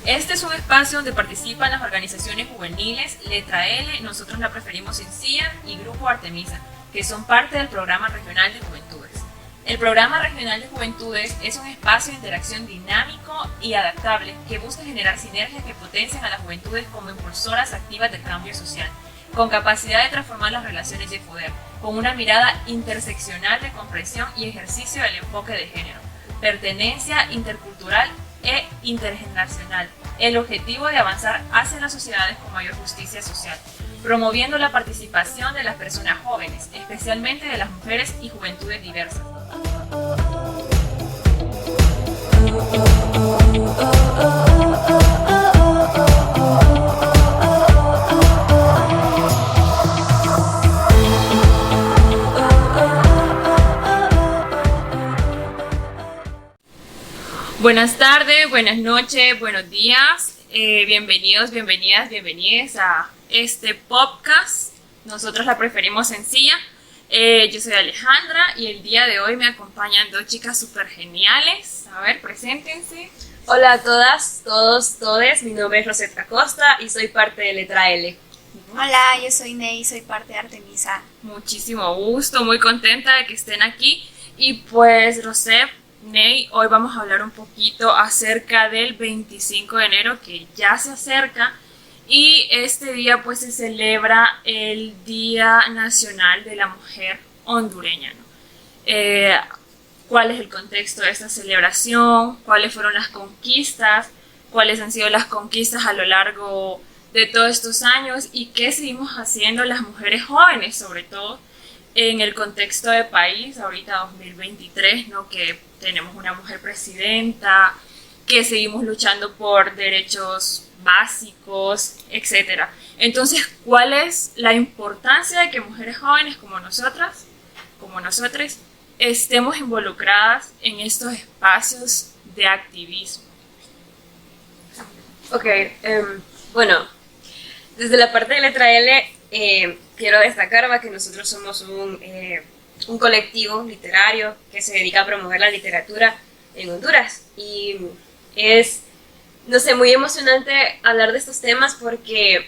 Este es un espacio donde participan las organizaciones juveniles Letra L, nosotros la preferimos Encía y Grupo Artemisa, que son parte del Programa Regional de Juventudes. El Programa Regional de Juventudes es un espacio de interacción dinámico y adaptable que busca generar sinergias que potencian a las juventudes como impulsoras activas del cambio social, con capacidad de transformar las relaciones de poder, con una mirada interseccional de comprensión y ejercicio del enfoque de género, pertenencia intercultural e intergeneracional, el objetivo de avanzar hacia las sociedades con mayor justicia social, promoviendo la participación de las personas jóvenes, especialmente de las mujeres y juventudes diversas. Buenas tardes, buenas noches, buenos días, bienvenidos, bienvenidas a este podcast. Nosotros la preferimos Sencilla. Yo soy Alejandra y el día de hoy me acompañan dos chicas súper geniales. A ver, preséntense. Hola a todas, todos, todes. Mi nombre es Rosetta Costa y soy parte de Letra L. Hola, yo soy Ney y soy parte de Artemisa. Muchísimo gusto, muy contenta de que estén aquí. Y pues, Rosetta, Ney, hoy vamos a hablar un poquito acerca del 25 de enero que ya se acerca. Y este día pues se celebra el Día Nacional de la Mujer Hondureña, ¿no? ¿Cuál es el contexto de esta celebración? ¿Cuáles fueron las conquistas? ¿Cuáles han sido las conquistas a lo largo de todos estos años? ¿Y qué seguimos haciendo las mujeres jóvenes, sobre todo en el contexto de país, ahorita 2023, ¿no? Que tenemos una mujer presidenta, que seguimos luchando por derechos básicos, etcétera. Entonces, ¿cuál es la importancia de que mujeres jóvenes como nosotras, como nosotros, estemos involucradas en estos espacios de activismo? Ok, bueno, desde la parte de Letra L quiero destacar que nosotros somos un colectivo literario que se dedica a promover la literatura en Honduras y es, no sé, muy emocionante hablar de estos temas porque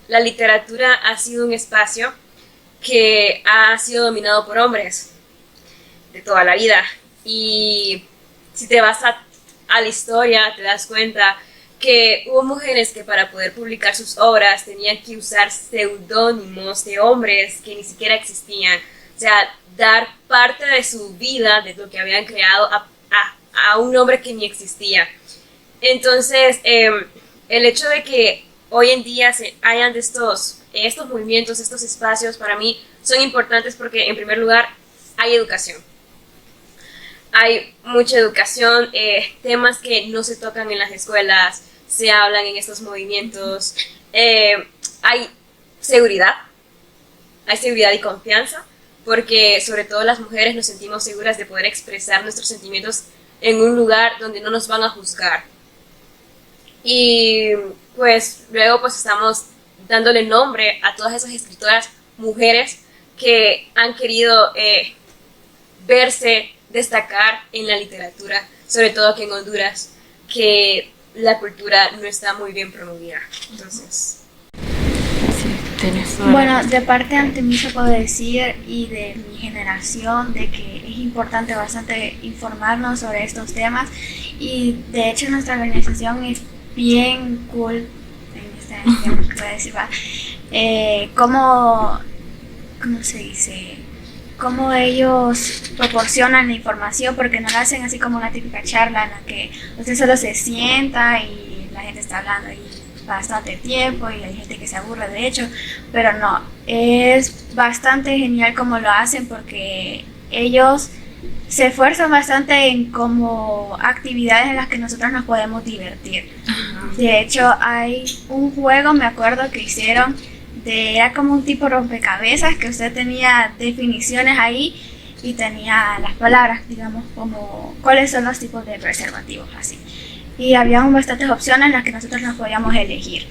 la literatura ha sido un espacio que ha sido dominado por hombres de toda la vida. Y si te vas a la historia, te das cuenta que hubo mujeres que para poder publicar sus obras tenían que usar seudónimos de hombres que ni siquiera existían. O sea, dar parte de su vida, de lo que habían creado, a un hombre que ni existía. Entonces, el hecho de que hoy en día hayan de estos movimientos, estos espacios, para mí son importantes porque, en primer lugar, hay educación. Hay mucha educación, temas que no se tocan en las escuelas, se hablan en estos movimientos. Hay seguridad y confianza, porque sobre todo las mujeres nos sentimos seguras de poder expresar nuestros sentimientos en un lugar donde no nos van a juzgar. Y pues luego pues estamos dándole nombre a todas esas escritoras mujeres que han querido verse destacar en la literatura, sobre todo aquí en Honduras, que la cultura no está muy bien promovida. Entonces, bueno, de parte de Artemisa puedo decir, y de mi generación, de que es importante bastante informarnos sobre estos temas, y de hecho nuestra organización es bien cool en este puedo decir, ¿cómo se dice? Cómo ellos proporcionan la información, porque no lo hacen así como una típica charla en la que usted solo se sienta y la gente está hablando y bastante tiempo y hay gente que se aburre de hecho, pero no, es bastante genial como lo hacen porque ellos se esfuerzan bastante en como actividades en las que nosotros nos podemos divertir. De hecho, hay un juego, me acuerdo, que hicieron, era como un tipo rompecabezas, que usted tenía definiciones ahí y tenía las palabras, digamos, como cuáles son los tipos de preservativos, así. Y había bastantes opciones en las que nosotros nos podíamos elegir.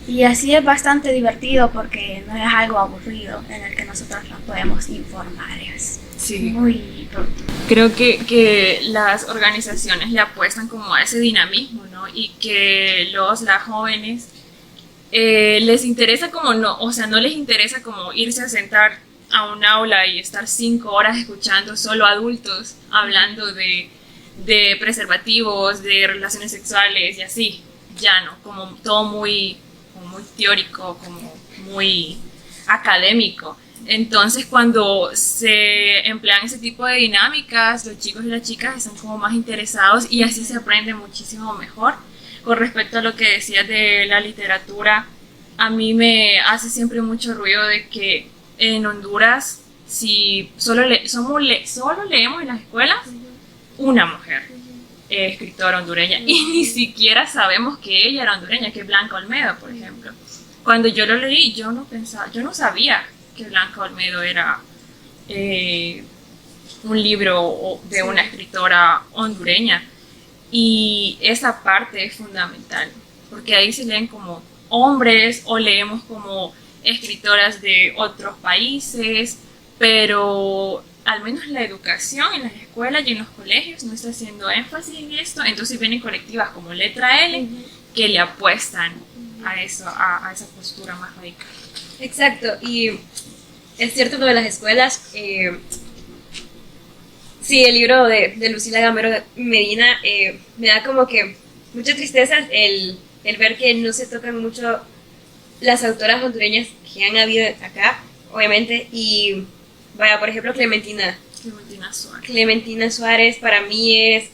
Y así es bastante divertido porque no es algo aburrido en el que nosotros nos podemos informar. Es muy productivo. Creo que las organizaciones le apuestan como a ese dinamismo, ¿no? Y que las jóvenes les interesa como no, o sea, no les interesa como irse a sentar a un aula y estar 5 horas escuchando solo adultos hablando de preservativos, de relaciones sexuales y así. Ya no, como todo muy teórico, como muy académico. Entonces, cuando se emplean ese tipo de dinámicas, los chicos y las chicas están como más interesados y así se aprende muchísimo mejor. Con respecto a lo que decías de la literatura, a mí me hace siempre mucho ruido de que en Honduras, si solo leemos en las escuelas una mujer escritora hondureña y ni siquiera sabemos que ella era hondureña, que es Blanca Olmedo, por ejemplo. Cuando yo lo leí, yo no sabía que Blanca Olmedo era un libro de una escritora hondureña, y esa parte es fundamental porque ahí se leen como hombres o leemos como escritoras de otros países, pero al menos la educación en las escuelas y en los colegios no está haciendo énfasis en esto. Entonces vienen colectivas como Letra L que le apuestan a eso, a esa postura más radical. Exacto, y es cierto lo de las escuelas. Sí, el libro de Lucila Gamero Medina me da como que mucha tristeza el ver que no se tocan mucho las autoras hondureñas que han habido acá, obviamente, y vaya, por ejemplo, Clementina Suárez. Clementina Suárez para mí es,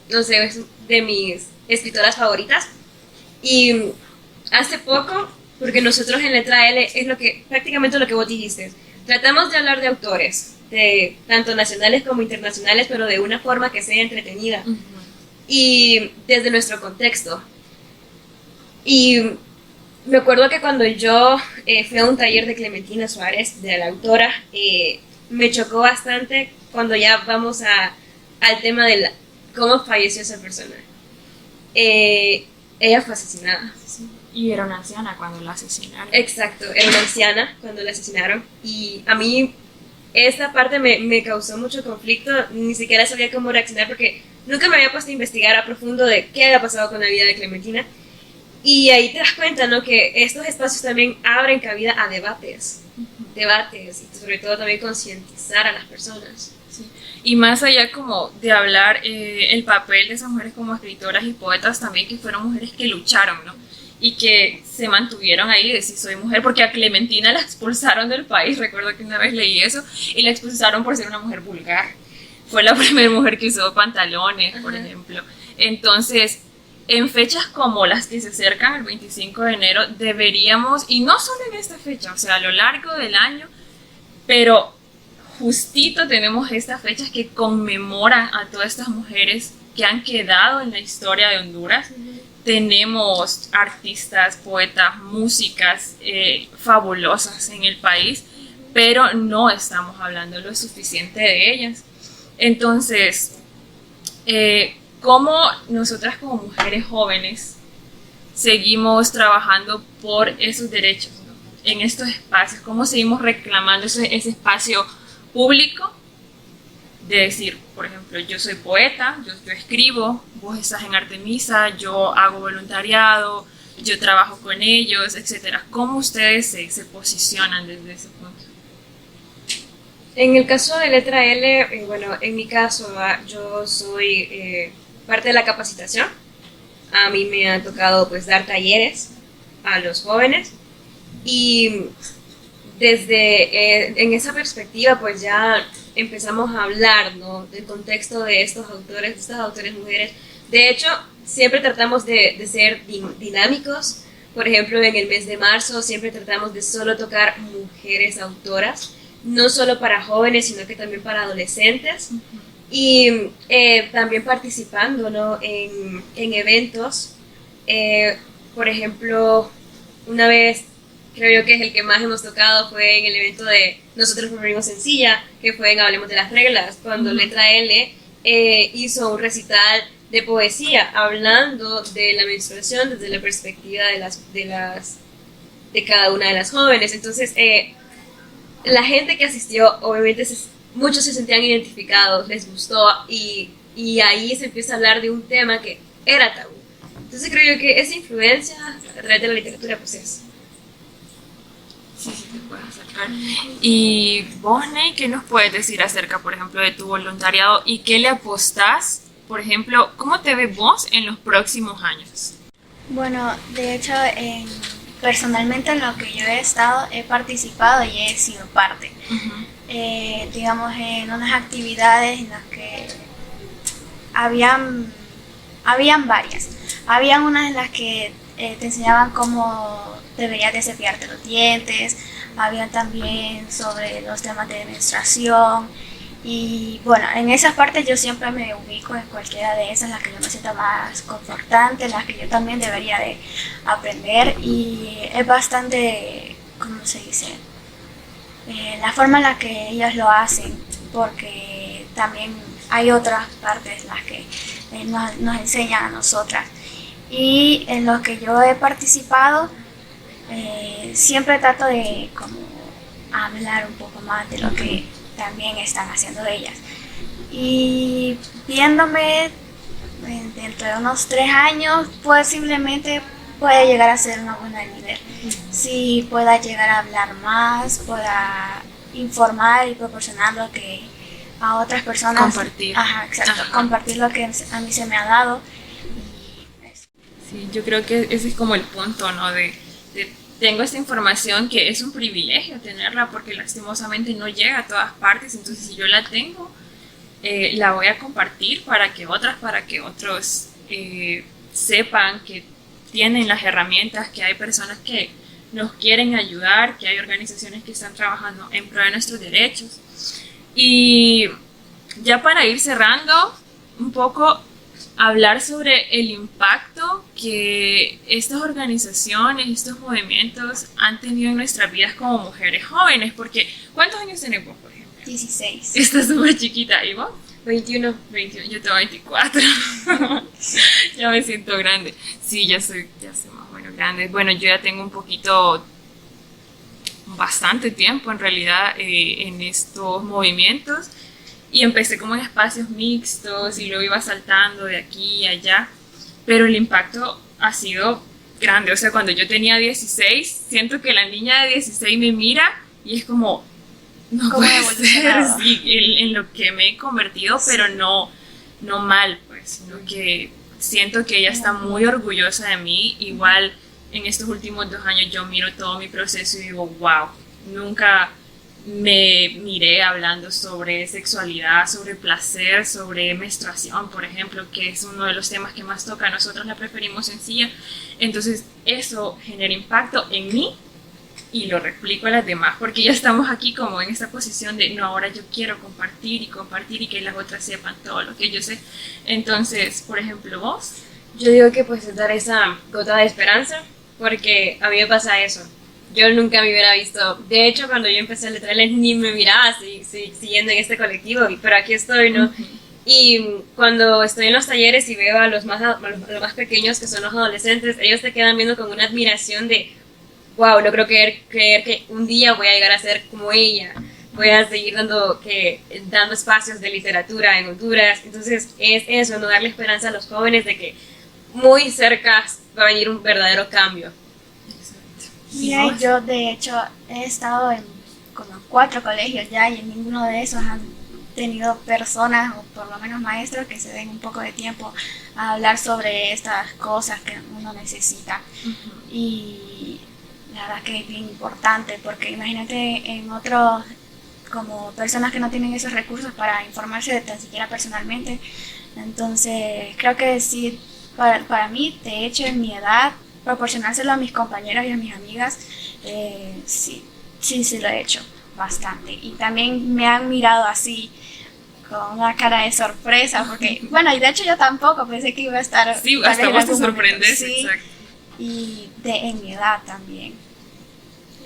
no sé, es de mis escritoras favoritas. Y hace poco, porque nosotros en Letra L es prácticamente lo que vos dijiste, tratamos de hablar de autores, de tanto nacionales como internacionales, pero de una forma que sea entretenida y desde nuestro contexto. Y me acuerdo que cuando yo fui a un taller de Clementina Suárez, de la autora, me chocó bastante cuando ya vamos al tema de cómo falleció esa persona. Ella fue asesinada. Y era una anciana cuando la asesinaron. Exacto, era una anciana cuando la asesinaron. Y a mí esta parte me causó mucho conflicto, ni siquiera sabía cómo reaccionar porque nunca me había puesto a investigar a profundo de qué había pasado con la vida de Clementina. Y ahí te das cuenta, ¿no?, que estos espacios también abren cabida a debates y sobre todo también concientizar a las personas. Sí. Y más allá como de hablar el papel de esas mujeres como escritoras y poetas también, que fueron mujeres que lucharon, ¿no?, y que se mantuvieron ahí de si soy mujer, porque a Clementina la expulsaron del país. Recuerdo que una vez leí eso y la expulsaron por ser una mujer vulgar. Fue la primera mujer que usó pantalones, por ejemplo. Entonces, en fechas como las que se acercan el 25 de enero, deberíamos, y no solo en esta fecha, o sea, a lo largo del año, pero justito tenemos estas fechas que conmemoran a todas estas mujeres que han quedado en la historia de Honduras. Tenemos artistas, poetas, músicas fabulosas en el país, pero no estamos hablando lo suficiente de ellas. Entonces, ¿cómo nosotras como mujeres jóvenes seguimos trabajando por esos derechos, ¿no?, en estos espacios? ¿Cómo seguimos reclamando ese espacio público de decir, por ejemplo, yo soy poeta, yo escribo, vos estás en Artemisa, yo hago voluntariado, yo trabajo con ellos, etcétera? ¿Cómo ustedes se posicionan desde ese punto? En el caso de Letra L, bueno, en mi caso, yo soy parte de la capacitación. A mí me ha tocado pues dar talleres a los jóvenes y desde en esa perspectiva pues ya empezamos a hablar, ¿no?, del contexto de estos autores, de estas autores mujeres. De hecho, siempre tratamos de ser dinámicos. Por ejemplo, en el mes de marzo siempre tratamos de solo tocar mujeres autoras, no solo para jóvenes, sino que también para adolescentes. Y también participando, ¿no?, en eventos. Por ejemplo, una vez, creo yo que es el que más hemos tocado, fue en el evento de Nosotros Promovimos Sencilla, que fue en Hablemos de las Reglas, cuando Letra L hizo un recital de poesía, hablando de la menstruación desde la perspectiva de cada una de las jóvenes. Entonces, la gente que asistió, obviamente muchos se sentían identificados, les gustó, y ahí se empieza a hablar de un tema que era tabú. Entonces creo yo que esa influencia a través de la literatura pues es. Sí, sí, te puedes acercar. Y vos, Ney, ¿qué nos puedes decir acerca, por ejemplo, de tu voluntariado y qué le apostás? Por ejemplo, ¿cómo te ves vos en los próximos años? Bueno, de hecho, personalmente en lo que yo he estado, he participado y he sido parte. Digamos, en unas actividades en las que habían varias. Habían unas en las que te enseñaban cómo deberías de cepillarte los dientes, habían también sobre los temas de menstruación, y bueno, en esas partes yo siempre me ubico en cualquiera de esas, las que yo me siento más confortante, las que yo también debería de aprender, y es bastante, ¿cómo se dice? La forma en la que ellos lo hacen, porque también hay otras partes las que nos enseñan a nosotras. Y en los que yo he participado, siempre trato de como hablar un poco más de lo que también están haciendo ellas. Y viéndome dentro de unos 3 años, posiblemente pueda llegar a ser una buena líder. Si pueda llegar a hablar más, pueda informar y proporcionar lo que a otras personas. Compartir. Ajá, exacto. Ajá. Compartir lo que a mí se me ha dado. Sí, yo creo que ese es como el punto, ¿no? Tengo esta información que es un privilegio tenerla porque lastimosamente no llega a todas partes, entonces si yo la tengo, la voy a compartir para que otros sepan que tienen las herramientas, que hay personas que nos quieren ayudar, que hay organizaciones que están trabajando en pro de nuestros derechos. Y ya para ir cerrando un poco, hablar sobre el impacto que estas organizaciones, estos movimientos han tenido en nuestras vidas como mujeres jóvenes, porque ¿cuántos años tenés vos, por ejemplo? 16. Estás súper chiquita, ¿y vos? 21. Yo tengo 24. Ya me siento grande. Sí, ya soy más o menos grande. Bueno, yo ya tengo bastante tiempo en realidad en estos movimientos. Y empecé como en espacios mixtos y luego iba saltando de aquí y allá, pero el impacto ha sido grande. O sea, cuando yo tenía 16, siento que la niña de 16 me mira y es como, no puede ser, sí, en lo que me he convertido, pero no mal, pues, sino que siento que ella está muy orgullosa de mí. Igual en estos últimos 2 años yo miro todo mi proceso y digo, wow, nunca me miré hablando sobre sexualidad, sobre placer, sobre menstruación, por ejemplo, que es uno de los temas que más toca. Nosotros la preferimos sencilla. Entonces eso genera impacto en mí y lo replico a las demás, porque ya estamos aquí como en esta posición de, no, ahora yo quiero compartir y que las otras sepan todo lo que yo sé. Entonces, por ejemplo, vos. Yo digo que pues es dar esa gota de esperanza, porque a mí me pasa eso. Yo nunca me hubiera visto, de hecho cuando yo empecé a letrarles ni me miraba siguiendo en este colectivo, pero aquí estoy, ¿no? Y cuando estoy en los talleres y veo a los más pequeños, que son los adolescentes, ellos te quedan viendo con una admiración de, wow, no creo creer que un día voy a llegar a ser como ella, voy a seguir dando espacios de literatura en Honduras. Entonces es eso, no darle esperanza a los jóvenes de que muy cerca va a venir un verdadero cambio. Mira, yo de hecho he estado en como 4 colegios ya, y en ninguno de esos han tenido personas, o por lo menos maestros, que se den un poco de tiempo a hablar sobre estas cosas que uno necesita. Y la verdad que es bien importante, porque imagínate en otros, como personas que no tienen esos recursos para informarse de tan siquiera personalmente. Entonces creo que sí, para mí, de hecho en mi edad, proporcionárselo a mis compañeros y a mis amigas, sí lo he hecho bastante. Y también me han mirado así, con una cara de sorpresa, porque, bueno, y de hecho yo tampoco pensé que iba a estar... Sí, hasta vos te sorprendes, sí, exacto. Y en mi edad también.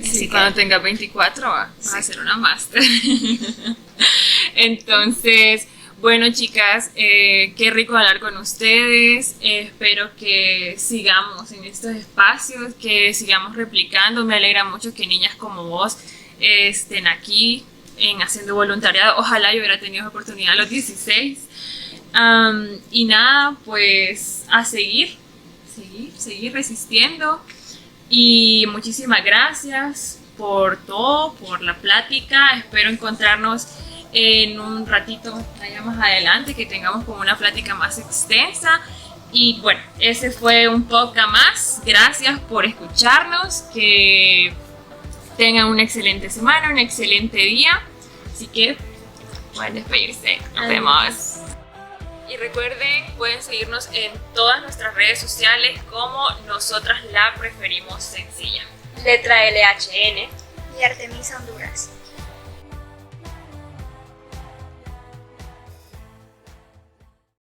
Sí, cuando tenga 24 vas a hacer una máster. Entonces, Bueno, chicas, qué rico hablar con ustedes. Espero que sigamos en estos espacios, que sigamos replicando. Me alegra mucho que niñas como vos estén aquí haciendo voluntariado. Ojalá yo hubiera tenido oportunidad a los 16. Y nada, pues a seguir resistiendo. Y muchísimas gracias por todo, por la plática. Espero encontrarnos en un ratito allá más adelante, que tengamos como una plática más extensa. Y bueno, ese fue un podcast más. Gracias por escucharnos, que tengan una excelente semana, un excelente día. Así que pueden despedirse. Nos vemos. Y recuerden, pueden seguirnos en todas nuestras redes sociales como Nosotras la Preferimos Sencilla. Letra LHN Y Artemisa Honduras.